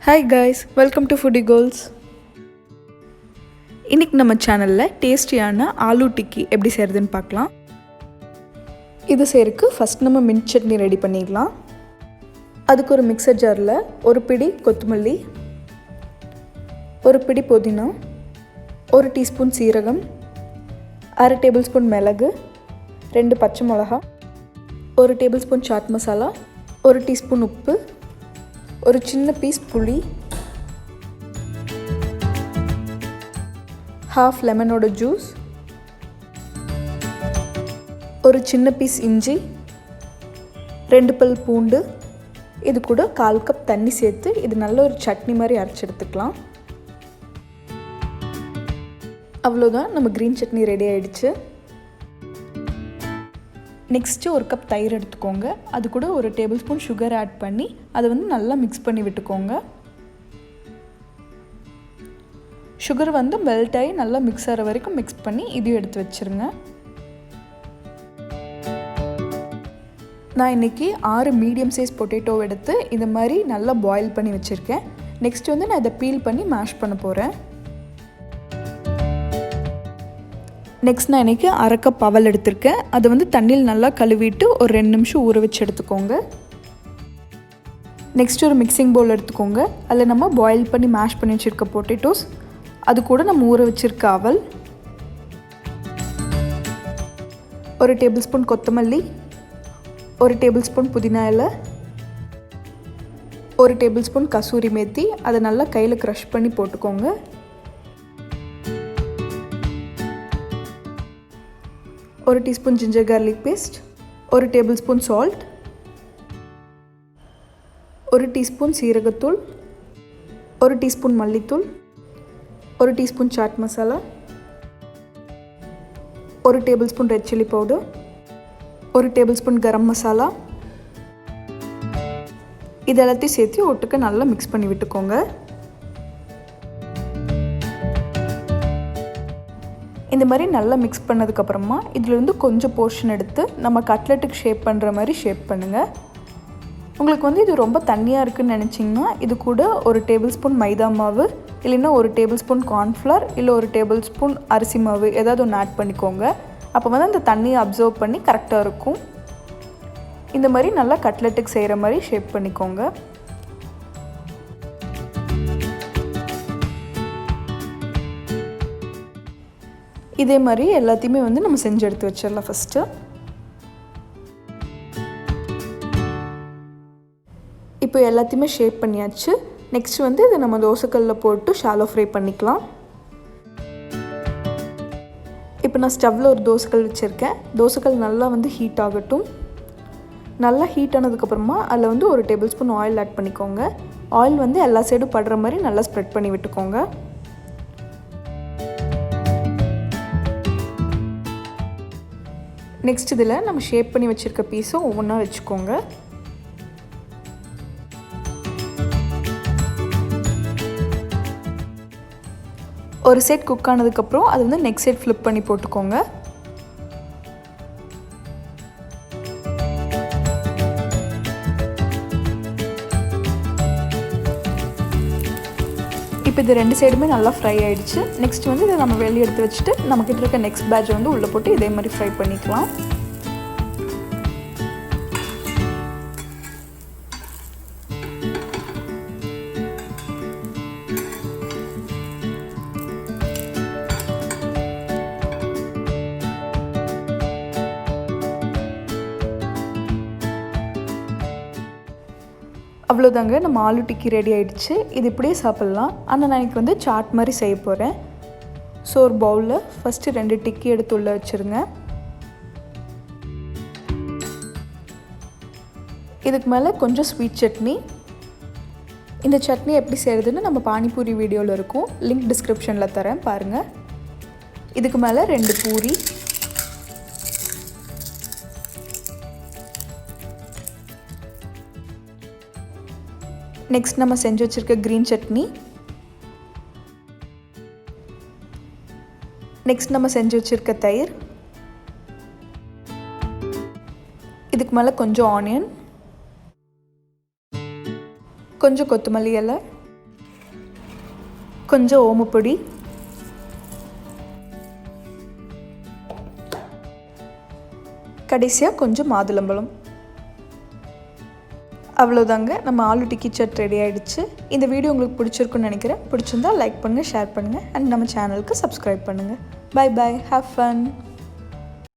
Hi guys, welcome to Foodie Goals. இன்னைக்கு நம்ம சேனல்ல டேஸ்டியான ஆலு டிக்கி எப்படி செய்யறதுன்னு பார்க்கலாம். இது செய்யறதுக்கு ஃபர்ஸ்ட் நம்ம மின்ட் சட்னி ரெடி பண்ணிடலாம். அதுக்கு ஒரு மிக்ஸர் ஜார்ல ஒரு பிடி கொத்தமல்லி, ஒரு பிடி புதினா, ஒரு டீஸ்பூன் சீரகம், 1/2 டேபிள்ஸ்பூன் மிளகு, 2 பச்சை மிளகாய், 1 டேபிள்ஸ்பூன் சாட் மசாலா, 1 டீஸ்பூன் உப்பு, ஒரு சின்ன பீஸ் புளி, half லெமனோட ஜூஸ், ஒரு சின்ன பீஸ் இஞ்சி, 2 பல் பூண்டு, இது கூட 1/4 கப் தண்ணி சேர்த்து இது நல்ல ஒரு சட்னி மாதிரி அரைச்சி எடுத்துக்கலாம். அவ்வளோதான், நம்ம க்ரீன் சட்னி ரெடி ஆயிடுச்சு. நெக்ஸ்ட்டு ஒரு கப் தயிர் எடுத்துக்கோங்க. அது கூட ஒரு டேபிள் ஸ்பூன் சுகர் ஆட் பண்ணி அதை நல்லா மிக்ஸ் பண்ணி விட்டுக்கோங்க. சுகர் மெல்ட் ஆகி நல்லா மிக்ஸ் ஆகிற வரைக்கும் மிக்ஸ் பண்ணி இதையும் எடுத்து வச்சுருங்க. நான் இன்றைக்கி 6 மீடியம் சைஸ் பொட்டேட்டோ எடுத்து இந்த மாதிரி நல்லா பாயில் பண்ணி வச்சுருக்கேன். நெக்ஸ்ட் நான் இதை பீல் பண்ணி மேஷ் பண்ண போகிறேன். நெக்ஸ்ட் நான் இன்றைக்கி 1/2 கப் அவல் எடுத்திருக்கேன். அதை தண்ணியில் நல்லா கழுவிட்டு ஒரு 2 நிமிஷம் ஊற வச்சு எடுத்துக்கோங்க. நெக்ஸ்ட் ஒரு மிக்சிங் பவுல் எடுத்துக்கோங்க. அதில் நம்ம பாயில் பண்ணி மேஷ் பண்ணி வச்சுருக்க பொட்டேட்டோஸ், அது கூட நம்ம ஊற வச்சுருக்க அவல், ஒரு டேபிள் ஸ்பூன் கொத்தமல்லி, ஒரு டேபிள் ஸ்பூன் புதினா இலை, ஒரு டேபிள் ஸ்பூன் கசூரி மேத்தி, அதை நல்லா கையில் க்ரஷ் பண்ணி போட்டுக்கோங்க. ஒரு டீஸ்பூன் ஜிஞ்சர் கார்லிக் பேஸ்ட், ஒரு டேபிள் ஸ்பூன் சால்ட், ஒரு டீஸ்பூன் சீரகத்தூள், ஒரு டீஸ்பூன் மல்லித்தூள், ஒரு டீஸ்பூன் சாட் மசாலா, ஒரு table spoon red chilli powder, ஒரு டேபிள் ஸ்பூன் கரம் மசாலா, இது எல்லாத்தையும் சேர்த்து ஒட்டுக்க நல்லா மிக்ஸ் பண்ணி விட்டுக்கோங்க. இந்த மாதிரி நல்லா மிக்ஸ் பண்ணதுக்கப்புறமா இதிலேருந்து கொஞ்சம் போர்ஷன் எடுத்து நம்ம கட்லெட்டுக்கு ஷேப் பண்ணுற மாதிரி ஷேப் பண்ணுங்கள். உங்களுக்கு இது ரொம்ப தண்ணியாக இருக்குதுன்னு நினச்சிங்கன்னா இது கூட ஒரு டேபிள் ஸ்பூன் மைதா மாவு, இல்லைன்னா ஒரு டேபிள் ஸ்பூன் கார்ன்ஃப்ளவர், இல்லை ஒரு டேபிள் ஸ்பூன் அரிசி மாவு ஏதாவது ஒன்று ஆட் பண்ணிக்கோங்க. அப்போ அந்த தண்ணியை அப்சர்வ் பண்ணி கரெக்டாக இருக்கும். இந்த மாதிரி நல்லா கட்லெட்டுக்கு செய்கிற மாதிரி ஷேப் பண்ணிக்கோங்க. இதே மாதிரி எல்லாத்தையுமே நம்ம செஞ்சு எடுத்து வச்சிடலாம். ஃபஸ்ட்டு இப்போ எல்லாத்தையுமே ஷேப் பண்ணியாச்சு. நெக்ஸ்ட் இதை நம்ம தோசைக்கல்லில் போட்டு ஷாலோ ஃப்ரை பண்ணிக்கலாம். இப்போ நான் ஸ்டவ்வில் ஒரு தோசைக்கல் வச்சுருக்கேன். தோசைக்கல் நல்லா ஹீட் ஆகட்டும். நல்லா ஹீட் ஆனதுக்கப்புறமா அதில் ஒரு டேபிள் ஸ்பூன் ஆயில் ஆட் பண்ணிக்கோங்க. ஆயில் எல்லா சைடும் படுற மாதிரி நல்லா ஸ்ப்ரெட் பண்ணி விட்டுக்கோங்க. நெக்ஸ்ட் இதில் நம்ம ஷேப் பண்ணி வச்சுருக்க பீஸும் ஒவ்வொன்றா வச்சுக்கோங்க. ஒரு சைட் குக் ஆனதுக்கப்புறம் அது நெக்ஸ்ட் சைட் ஃப்ளிப் பண்ணி போட்டுக்கோங்க. இப்போ இது 2 சைடுமே நல்லா ஃப்ரை ஆகிடுச்சு. நெக்ஸ்ட் இதை நம்ம வெளியே எடுத்து வச்சுட்டு நம்மக்கிட்ட இருக்க நெக்ஸ்ட் பேட்ச் உள்ளே போட்டு இதே மாதிரி ஃப்ரை பண்ணிக்கலாம். அவ்வளோதாங்க, நம்ம ஆலு டிக்கி ரெடி ஆகிடுச்சு. இது இப்படியே சாப்பிட்லாம். ஆனால் நான் இன்றைக்கி சாட் மாதிரி செய்ய போகிறேன். ஸோ ஒரு பவுலில் ஃபஸ்ட்டு 2 டிக்கி எடுத்து உள்ளே வச்சுருங்க. இதுக்கு மேலே கொஞ்சம் ஸ்வீட் சட்னி. இந்த சட்னி எப்படி செய்கிறதுன்னு நம்ம பானிபூரி வீடியோவில் இருக்கும், லிங்க் டிஸ்கிரிப்ஷனில் தரேன், பாருங்கள். இதுக்கு மேலே 2 பூரி, நெக்ஸ்ட் நம்ம செஞ்சு வச்சுருக்க க்ரீன் சட்னி, நெக்ஸ்ட் நம்ம செஞ்சு வச்சுருக்க தயிர், இதுக்கு மேலே கொஞ்சம் ஆனியன், கொஞ்சம் கொத்தமல்லி இலை, கொஞ்சம் ஓமப்பொடி, கடைசியாக கொஞ்சம் மாதுளம்பழம். அவ்வளோதாங்க, நம்ம ஆலு டிக்கி சாட் ரெடி ஆகிடுச்சு. இந்த வீடியோ உங்களுக்கு பிடிச்சிருக்குன்னு நினைக்கிறேன். பிடிச்சிருந்தால் லைக் பண்ணுங்கள், ஷேர் பண்ணுங்கள் அண்ட் நம்ம சேனலுக்கு சப்ஸ்கிரைப் பண்ணுங்கள். Bye bye, have fun.